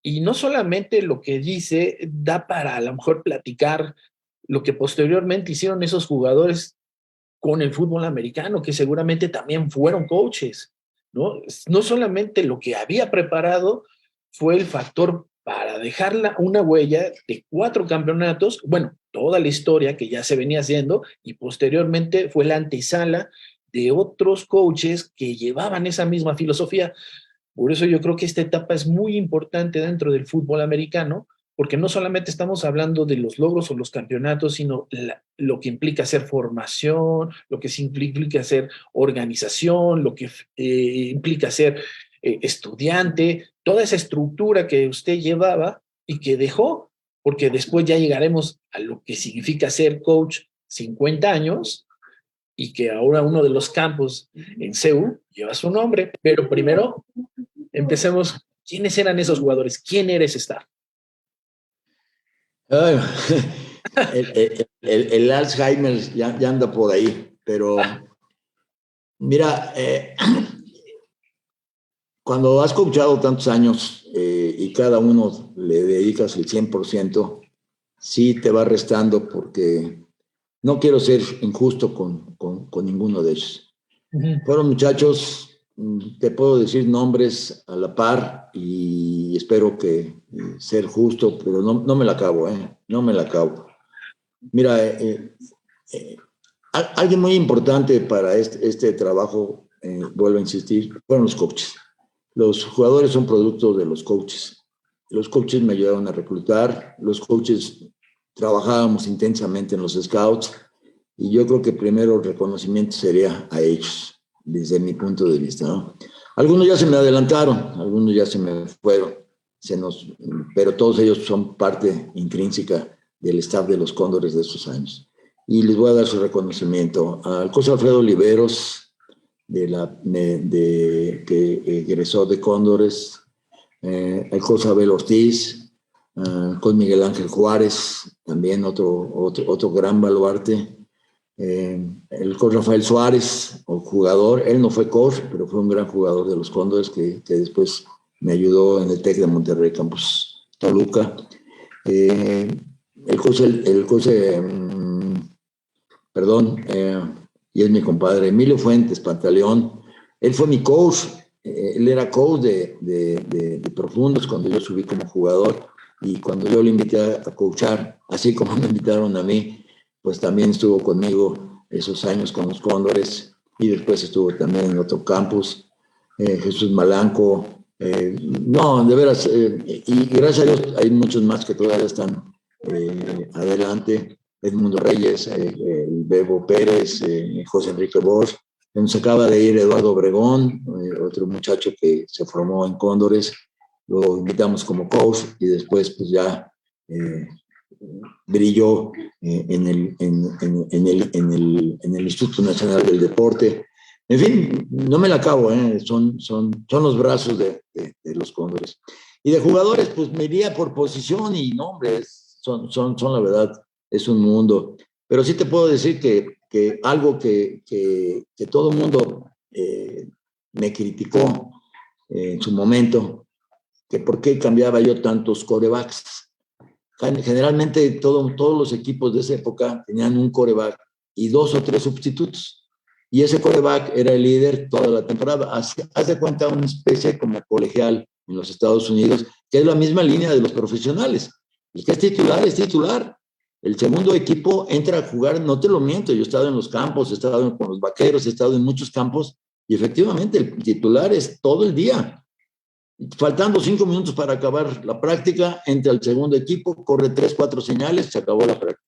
Y no solamente lo que dice da para a lo mejor platicar lo que posteriormente hicieron esos jugadores con el fútbol americano, que seguramente también fueron coaches, ¿no? No solamente lo que había preparado fue el factor para dejar una huella de 4 campeonatos, bueno, toda la historia que ya se venía haciendo, y posteriormente fue la antesala de otros coaches que llevaban esa misma filosofía. Por eso yo creo que esta etapa es muy importante dentro del fútbol americano, porque no solamente estamos hablando de los logros o los campeonatos, sino lo que implica hacer formación, lo que implica hacer organización, lo que implica ser estudiante, toda esa estructura que usted llevaba y que dejó, porque después ya llegaremos a lo que significa ser coach 50 años, y que ahora uno de los campos en CEU lleva su nombre. Pero primero, empecemos. ¿Quiénes eran esos jugadores? ¿Quién era ese staff? Ay, el Alzheimer ya anda por ahí, pero mira, cuando has coachado tantos años y cada uno le dedicas el 100%, sí te va restando, porque no quiero ser injusto con ninguno de ellos. Fueron muchachos, te puedo decir nombres a la par y espero que ser justo, pero no me la acabo, no me la acabo. Mira, alguien muy importante para este trabajo, vuelvo a insistir, fueron los coaches. Los jugadores son producto de los coaches. Los coaches me ayudaron a reclutar, los coaches trabajábamos intensamente en los scouts, y yo creo que primero el reconocimiento sería a ellos, desde mi punto de vista, ¿no? Algunos ya se me adelantaron, algunos ya se me fueron, pero todos ellos son parte intrínseca del staff de los Cóndores de esos años. Y les voy a dar su reconocimiento al coach Alfredo Oliveros, que egresó de Cóndores, el coach Abel Ortiz, con Miguel Ángel Juárez, también otro gran baluarte. El coach Rafael Suárez, o jugador, él no fue coach, pero fue un gran jugador de los Cóndores que después me ayudó en el TEC de Monterrey, Campus Toluca. El coach, y es mi compadre Emilio Fuentes Pantaleón. Él fue mi coach, él era coach de profundos cuando yo subí como jugador, y cuando yo le invité a coachar, así como me invitaron a mí, pues también estuvo conmigo esos años con los Cóndores, y después estuvo también en otro campus. Jesús Malanco, no, de veras, y gracias a Dios hay muchos más que todavía están adelante. Edmundo Reyes, el Bebo Pérez, José Enrique Bosch. Nos acaba de ir Eduardo Obregón, otro muchacho que se formó en Cóndores, lo invitamos como coach, y después pues ya brilló en el Instituto Nacional del Deporte. En fin, no me la acabo, son los brazos de los Cóndores. Y de jugadores, pues me iría por posición y nombres, son la verdad, es un mundo. Pero sí te puedo decir que algo que todo el mundo me criticó en su momento, que por qué cambiaba yo tantos quarterbacks. Generalmente todos los equipos de esa época tenían un quarterback y 2 o 3 sustitutos, y ese quarterback era el líder toda la temporada. Haz de cuenta una especie como colegial en los Estados Unidos, que es la misma línea de los profesionales. El que es titular. El segundo equipo entra a jugar, no te lo miento, yo he estado en los campos, he estado con los Vaqueros, he estado en muchos campos, y efectivamente el titular es todo el día. Faltando 5 minutos para acabar la práctica, entra el segundo equipo, corre 3, 4 señales, se acabó la práctica.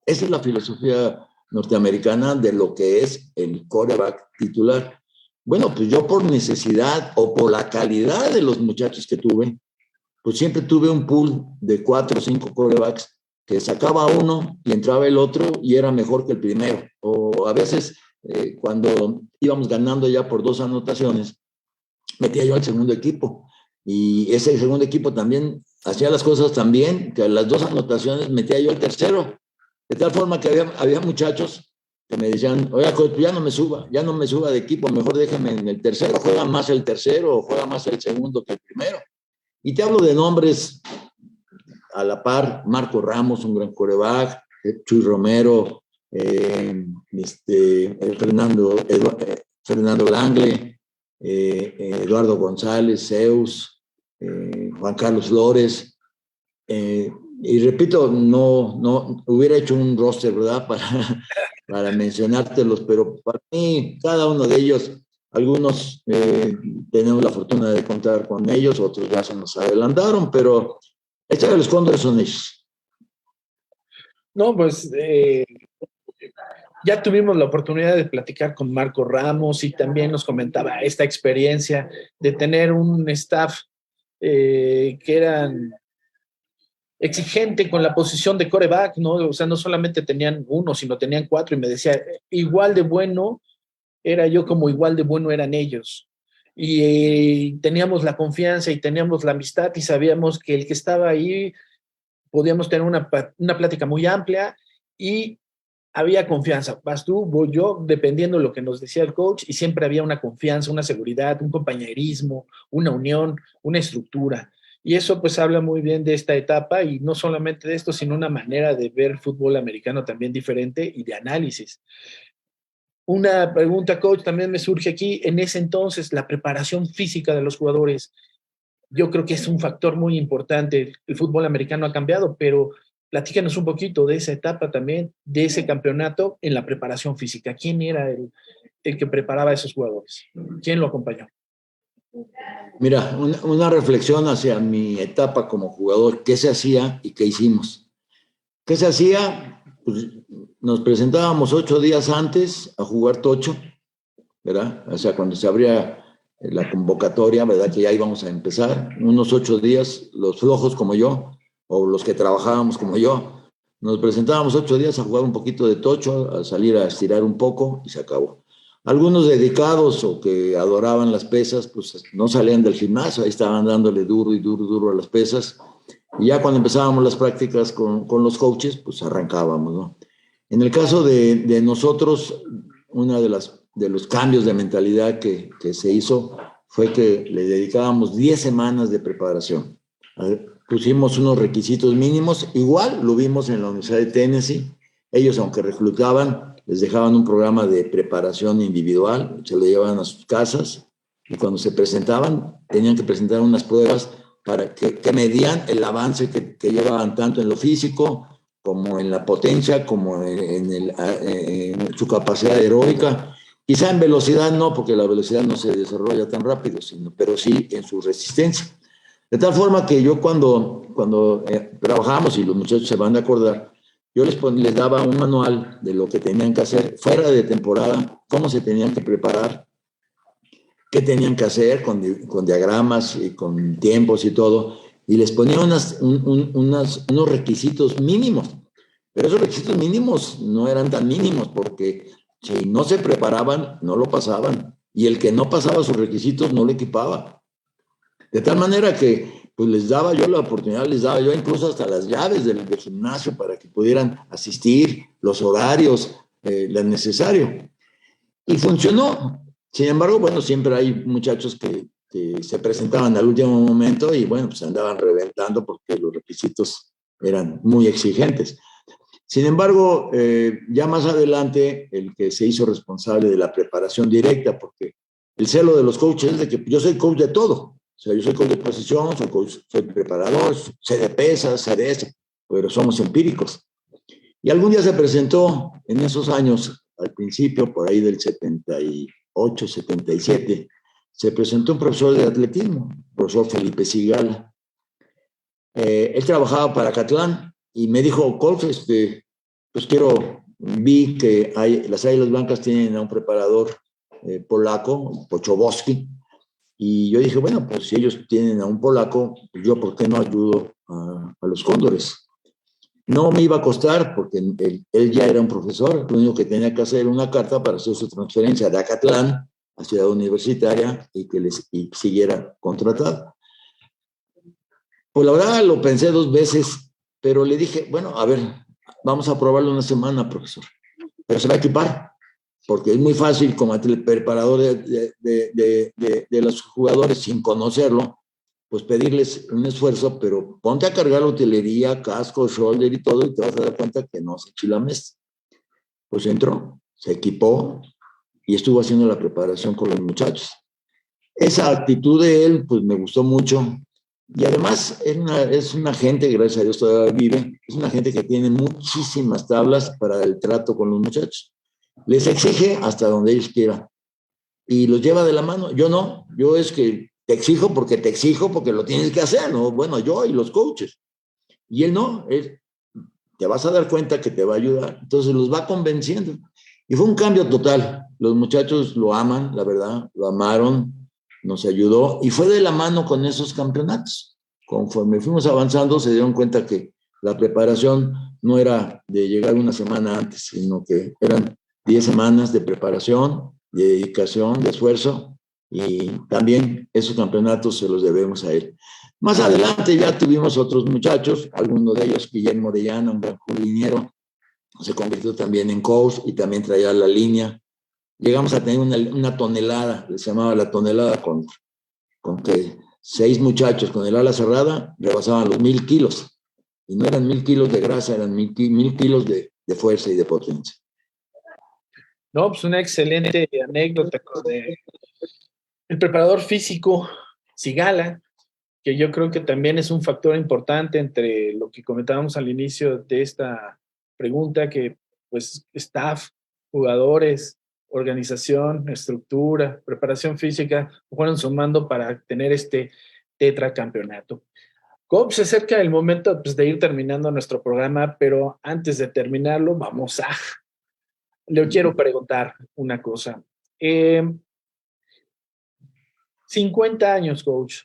Esa es la filosofía norteamericana de lo que es el quarterback titular. Bueno, pues yo por necesidad o por la calidad de los muchachos que tuve, pues siempre tuve un pool de 4 o 5 quarterbacks, que sacaba uno y entraba el otro y era mejor que el primero. O a veces, cuando íbamos ganando ya por 2 anotaciones, metía yo al segundo equipo, y ese segundo equipo también hacía las cosas tan bien que a las 2 anotaciones metía yo al tercero, de tal forma que había muchachos que me decían: oiga, coach, ya no me suba de equipo, mejor déjeme en el tercero, juega más el tercero o juega más el segundo que el primero. Y te hablo de nombres a la par: Marco Ramos, un gran quarterback, Chuy Romero, Fernando Langle, Eduardo González, Zeus, Juan Carlos Flores. Y repito, no hubiera hecho un roster, ¿verdad? Para mencionártelos, pero para mí, cada uno de ellos, algunos tenemos la fortuna de contar con ellos, otros ya se nos adelantaron, pero esta de los Cóndores son ellos. No, pues ya tuvimos la oportunidad de platicar con Marco Ramos y también nos comentaba esta experiencia de tener un staff que eran exigente con la posición de quarterback, ¿no? O sea, no solamente tenían uno, sino tenían cuatro, y me decía, igual de bueno era yo como igual de bueno eran ellos. Y teníamos la confianza y teníamos la amistad y sabíamos que el que estaba ahí podíamos tener una plática muy amplia y había confianza. Vas tú, voy yo, dependiendo de lo que nos decía el coach, y siempre había una confianza, una seguridad, un compañerismo, una unión, una estructura. Y eso pues habla muy bien de esta etapa y no solamente de esto, sino una manera de ver fútbol americano también diferente y de análisis. Una pregunta, coach, también me surge aquí. En ese entonces, la preparación física de los jugadores, yo creo que es un factor muy importante. El fútbol americano ha cambiado, pero platícanos un poquito de esa etapa también, de ese campeonato en la preparación física. ¿Quién era el que preparaba a esos jugadores? ¿Quién lo acompañó? Mira, una reflexión hacia mi etapa como jugador, qué se hacía y qué hicimos. ¿Qué se hacía? Pues nos presentábamos 8 días antes a jugar tocho, ¿verdad? O sea, cuando se abría la convocatoria, ¿verdad? Que ya íbamos a empezar, unos 8 días, los flojos como yo, o los que trabajábamos como yo, nos presentábamos 8 días a jugar un poquito de tocho, a salir a estirar un poco y se acabó. Algunos dedicados o que adoraban las pesas, pues no salían del gimnasio, ahí estaban dándole duro y duro, duro a las pesas. Y ya cuando empezábamos las prácticas con los coaches, pues arrancábamos, ¿no? En el caso de nosotros, uno de los cambios de mentalidad que se hizo fue que le dedicábamos 10 semanas de preparación. Pusimos unos requisitos mínimos, igual lo vimos en la Universidad de Tennessee. Ellos, aunque reclutaban, les dejaban un programa de preparación individual, se lo llevaban a sus casas y cuando se presentaban tenían que presentar unas pruebas para que medían el avance que llevaban tanto en lo físico como en la potencia, como en su capacidad heroica. Quizá en velocidad no, porque la velocidad no se desarrolla tan rápido, pero sí en su resistencia. De tal forma que yo cuando trabajábamos, y los muchachos se van a acordar, yo les daba un manual de lo que tenían que hacer fuera de temporada, cómo se tenían que preparar, qué tenían que hacer con diagramas y con tiempos y todo, y les ponía unos requisitos mínimos. Pero esos requisitos mínimos no eran tan mínimos, porque si no se preparaban, no lo pasaban. Y el que no pasaba sus requisitos no lo equipaba. De tal manera que pues les daba yo la oportunidad, les daba yo incluso hasta las llaves del gimnasio para que pudieran asistir, los horarios, lo necesario. Y funcionó. Sin embargo, bueno, siempre hay muchachos que se presentaban al último momento y bueno, pues andaban reventando porque los requisitos eran muy exigentes. Sin embargo, ya más adelante, el que se hizo responsable de la preparación directa, porque el celo de los coaches es de que yo soy coach de todo. O sea, yo soy coach de posición, soy preparador, sé de pesas, sé de eso, pero somos empíricos. Y algún día se presentó en esos años, al principio, por ahí del 78, 77, se presentó un profesor de atletismo, el profesor Felipe Sigal. Él trabajaba para Catlán y me dijo, coach, pues vi que las Águilas Blancas tienen a un preparador polaco, Pochowski, y yo dije, bueno, pues si ellos tienen a un polaco, pues yo, ¿por qué no ayudo a los Cóndores? No me iba a costar porque él ya era un profesor, lo único que tenía que hacer era una carta para hacer su transferencia de Acatlán a Ciudad Universitaria y siguiera contratado. Pues la verdad lo pensé 2 veces, pero le dije, bueno, a ver, vamos a probarlo una semana, profesor, pero se va a equipar, porque es muy fácil como el preparador de los jugadores sin conocerlo, pues pedirles un esfuerzo, pero ponte a cargar la utilería, casco, shoulder y todo, y te vas a dar cuenta que no se chilames. pues entró, se equipó y estuvo haciendo la preparación con los muchachos. Esa actitud de él, pues me gustó mucho. Y además es una gente, gracias a Dios todavía vive, es una gente que tiene muchísimas tablas para el trato con los muchachos. Les exige hasta donde ellos quieran y los lleva de la mano. Yo no, yo es que te exijo porque lo tienes que hacer, ¿no? Bueno, yo y los coaches. Y él no, te vas a dar cuenta que te va a ayudar. Entonces los va convenciendo. Y fue un cambio total. Los muchachos lo aman, la verdad, lo amaron, nos ayudó y fue de la mano con esos campeonatos. Conforme fuimos avanzando, se dieron cuenta que la preparación no era de llegar una semana antes, sino que eran 10 semanas de preparación, de dedicación, de esfuerzo, y también esos campeonatos se los debemos a él. Más adelante ya tuvimos otros muchachos, algunos de ellos, Guillermo Orellana, un gran jardinero, se convirtió también en coach y también traía la línea. Llegamos a tener una tonelada, se llamaba la tonelada, con que 6 muchachos con el ala cerrada rebasaban los 1000 kilos. Y no eran 1000 kilos de grasa, eran 1000 kilos de fuerza y de potencia. No, pues una excelente anécdota con el preparador físico Sigala, que yo creo que también es un factor importante entre lo que comentábamos al inicio de esta pregunta, que pues staff, jugadores, organización, estructura, preparación física, fueron sumando para tener este tetracampeonato. Coach, se acerca el momento pues, de ir terminando nuestro programa, pero antes de terminarlo, le quiero preguntar una cosa. 50 años, coach.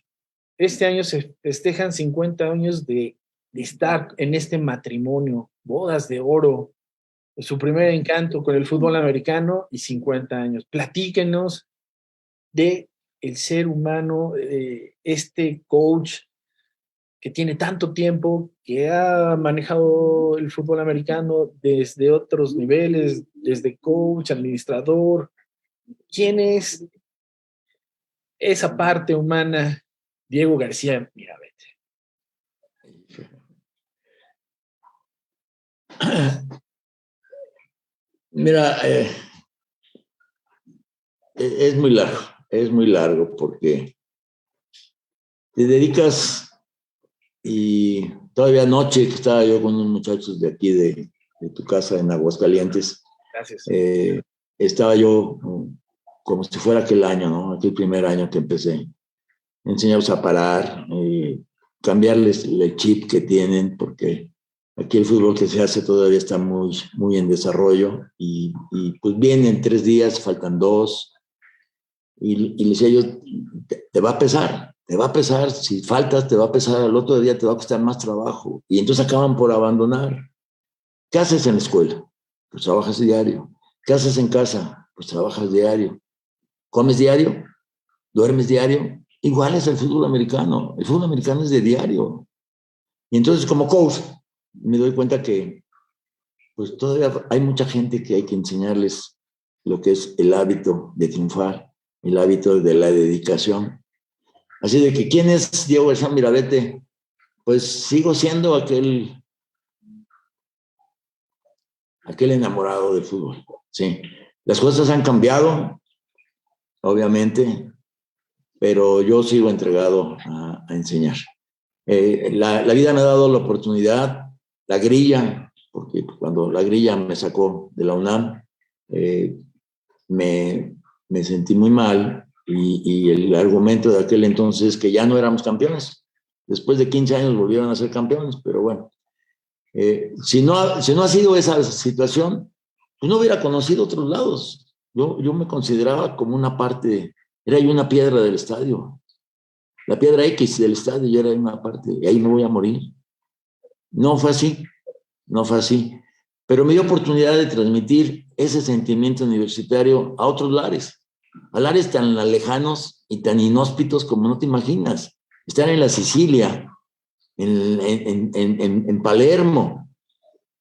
Este año se festejan 50 años de estar en este matrimonio, bodas de oro, su primer encanto con el fútbol americano y 50 años. Platíquenos de el ser humano, este coach que tiene tanto tiempo, que ha manejado el fútbol americano desde otros niveles, desde coach, administrador. ¿Quién es esa parte humana, Diego García Mirabete? Mira, es muy largo porque te dedicas, y todavía anoche que estaba yo con unos muchachos de aquí de tu casa en Aguascalientes. Gracias. Estaba yo como si fuera aquel año, ¿no? Aquel primer año que empecé. Enseñarlos a parar, cambiarles el chip que tienen, porque aquí el fútbol que se hace todavía está muy, muy en desarrollo y pues vienen 3 días, faltan 2. Y les decía yo, te va a pesar, si faltas te va a pesar, al otro día te va a costar más trabajo. Y entonces acaban por abandonar. ¿Qué haces en la escuela? Pues trabajas diario. ¿Qué haces en casa? Pues trabajas diario. ¿Comes diario? ¿Duermes diario? Igual es el fútbol americano. El fútbol americano es de diario. Y entonces como coach me doy cuenta que pues todavía hay mucha gente que hay que enseñarles lo que es el hábito de triunfar, el hábito de la dedicación. Así de que, ¿quién es Diego García Mirabete? Pues sigo siendo aquel enamorado del fútbol, sí. Las cosas han cambiado, obviamente, pero yo sigo entregado a enseñar. La vida me ha dado la oportunidad, la grilla, porque cuando la grilla me sacó de la UNAM, me sentí muy mal, y el argumento de aquel entonces es que ya no éramos campeones. Después de 15 años volvieron a ser campeones, pero bueno. Si no ha sido esa situación, pues no hubiera conocido otros lados. Yo me consideraba como una parte, era yo una piedra del estadio. La piedra X del estadio, yo era una parte, y ahí me voy a morir. No fue así. Pero me dio oportunidad de transmitir ese sentimiento universitario a otros lares, a lares tan lejanos y tan inhóspitos como no te imaginas. Estar en la Sicilia, en Palermo,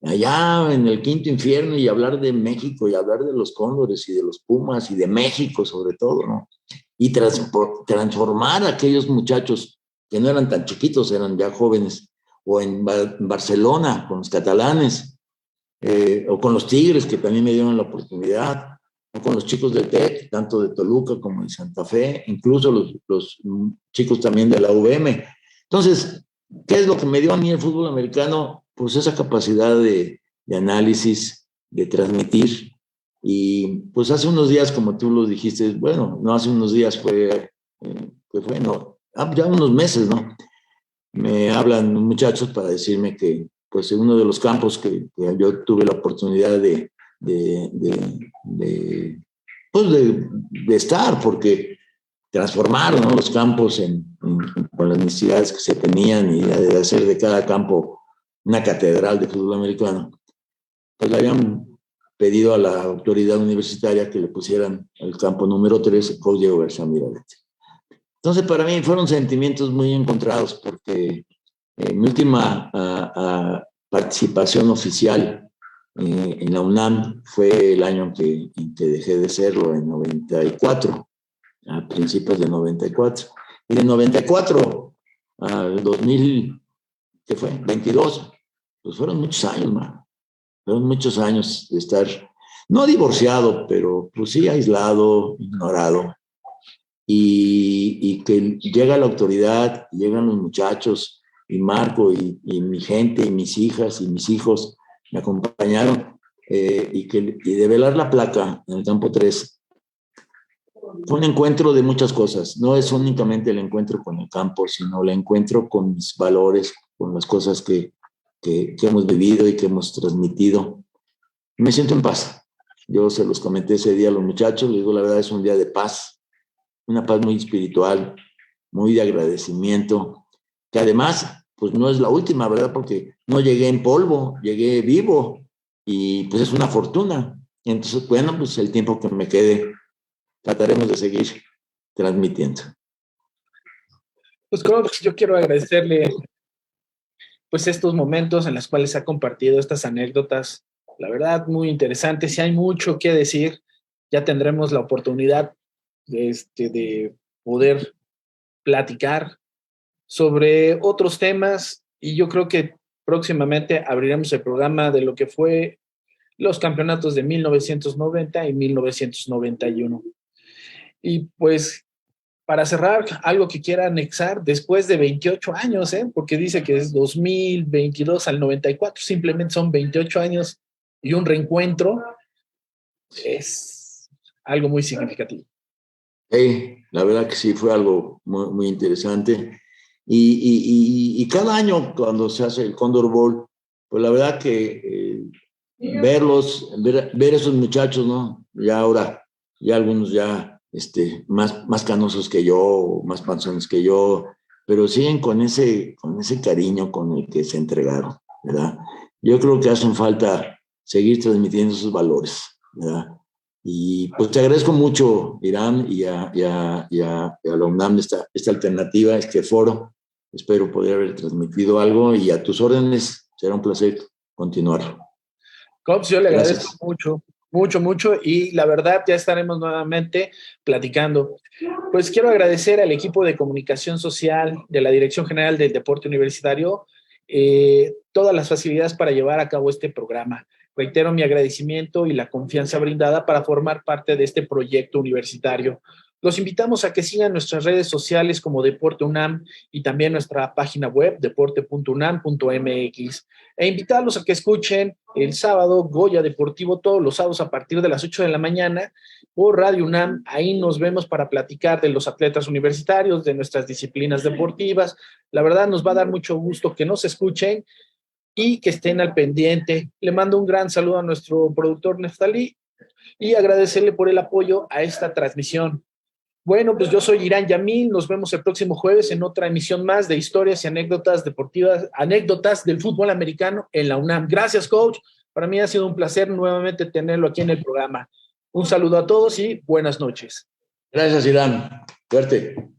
allá en el quinto infierno, y hablar de México y hablar de los Cóndores y de los Pumas y de México sobre todo, ¿no? Y transformar a aquellos muchachos que no eran tan chiquitos, eran ya jóvenes, o en Barcelona con los catalanes, o con los Tigres, que también me dieron la oportunidad, o con los chicos del TEC, tanto de Toluca como de Santa Fe, incluso los chicos también de la UVM. Entonces, ¿qué es lo que me dio a mí el fútbol americano? Pues esa capacidad de análisis, de transmitir. Y pues hace unos días, como tú lo dijiste, bueno, no hace unos días no, ya unos meses, ¿no? Me hablan muchachos para decirme que pues en uno de los campos que yo tuve la oportunidad pues de estar, porque transformaron, ¿no?, los campos con las necesidades que se tenían, y de hacer de cada campo una catedral de fútbol americano, pues le habían pedido a la autoridad universitaria que le pusieran el campo número 3, el Coach Diego García Miralete. Entonces, para mí fueron sentimientos muy encontrados, porque mi última participación oficial en la UNAM fue el año en que dejé de serlo, en 94, a principios de 94. Y de 94 al 2000, ¿qué fue? 22, pues fueron muchos años, man. Fueron muchos años de estar, no divorciado, pero pues sí aislado, ignorado. Y que llega la autoridad, llegan los muchachos, y Marco, y mi gente, y mis hijas, y mis hijos me acompañaron, y de velar la placa en el campo 3, fue un encuentro de muchas cosas. No es únicamente el encuentro con el campo, sino el encuentro con mis valores, con las cosas que hemos vivido y que hemos transmitido. Me siento en paz. Yo se los comenté ese día a los muchachos, les digo, la verdad es un día de paz, una paz muy espiritual, muy de agradecimiento, que además, pues no es la última, ¿verdad? Porque no llegué en polvo, llegué vivo, y pues es una fortuna. Entonces, bueno, pues el tiempo que me quede, trataremos de seguir transmitiendo. Pues yo quiero agradecerle pues estos momentos en los cuales ha compartido estas anécdotas, la verdad, muy interesantes. Si hay mucho que decir, ya tendremos la oportunidad de poder platicar sobre otros temas, y yo creo que próximamente abriremos el programa de lo que fue los campeonatos de 1990 y 1991. Y pues, para cerrar, algo que quiera anexar después de 28 años, porque dice que es 2022 al 94, simplemente son 28 años y un reencuentro, es algo muy significativo. La verdad que sí, fue algo muy, muy interesante. Y cada año cuando se hace el Condor Bowl, pues la verdad que ver esos muchachos, ¿no? Ya ahora, ya algunos ya más canosos que yo, más panzones que yo, pero siguen con ese cariño con el que se entregaron, ¿verdad? Yo creo que hacen falta seguir transmitiendo esos valores, ¿verdad? Y pues te agradezco mucho, Irán, y a la UNAM esta alternativa, este foro. Espero poder haber transmitido algo, y a tus órdenes, será un placer continuarlo. Cops, yo le agradezco mucho, y la verdad ya estaremos nuevamente platicando. Pues quiero agradecer al equipo de comunicación social de la Dirección General del Deporte Universitario todas las facilidades para llevar a cabo este programa. Reitero mi agradecimiento y la confianza brindada para formar parte de este proyecto universitario. Los invitamos a que sigan nuestras redes sociales como Deporte UNAM, y también nuestra página web deporte.unam.mx, e invitarlos a que escuchen el sábado Goya Deportivo todos los sábados a partir de las 8 de la mañana por Radio UNAM. Ahí nos vemos para platicar de los atletas universitarios, de nuestras disciplinas deportivas. La verdad nos va a dar mucho gusto que nos escuchen y que estén al pendiente. Le mando un gran saludo a nuestro productor Neftalí y agradecerle por el apoyo a esta transmisión. Bueno, pues yo soy Irán Yamil, nos vemos el próximo jueves en otra emisión más de historias y anécdotas deportivas, anécdotas del fútbol americano en la UNAM. Gracias, coach. Para mí ha sido un placer nuevamente tenerlo aquí en el programa. Un saludo a todos y buenas noches. Gracias, Irán. Suerte.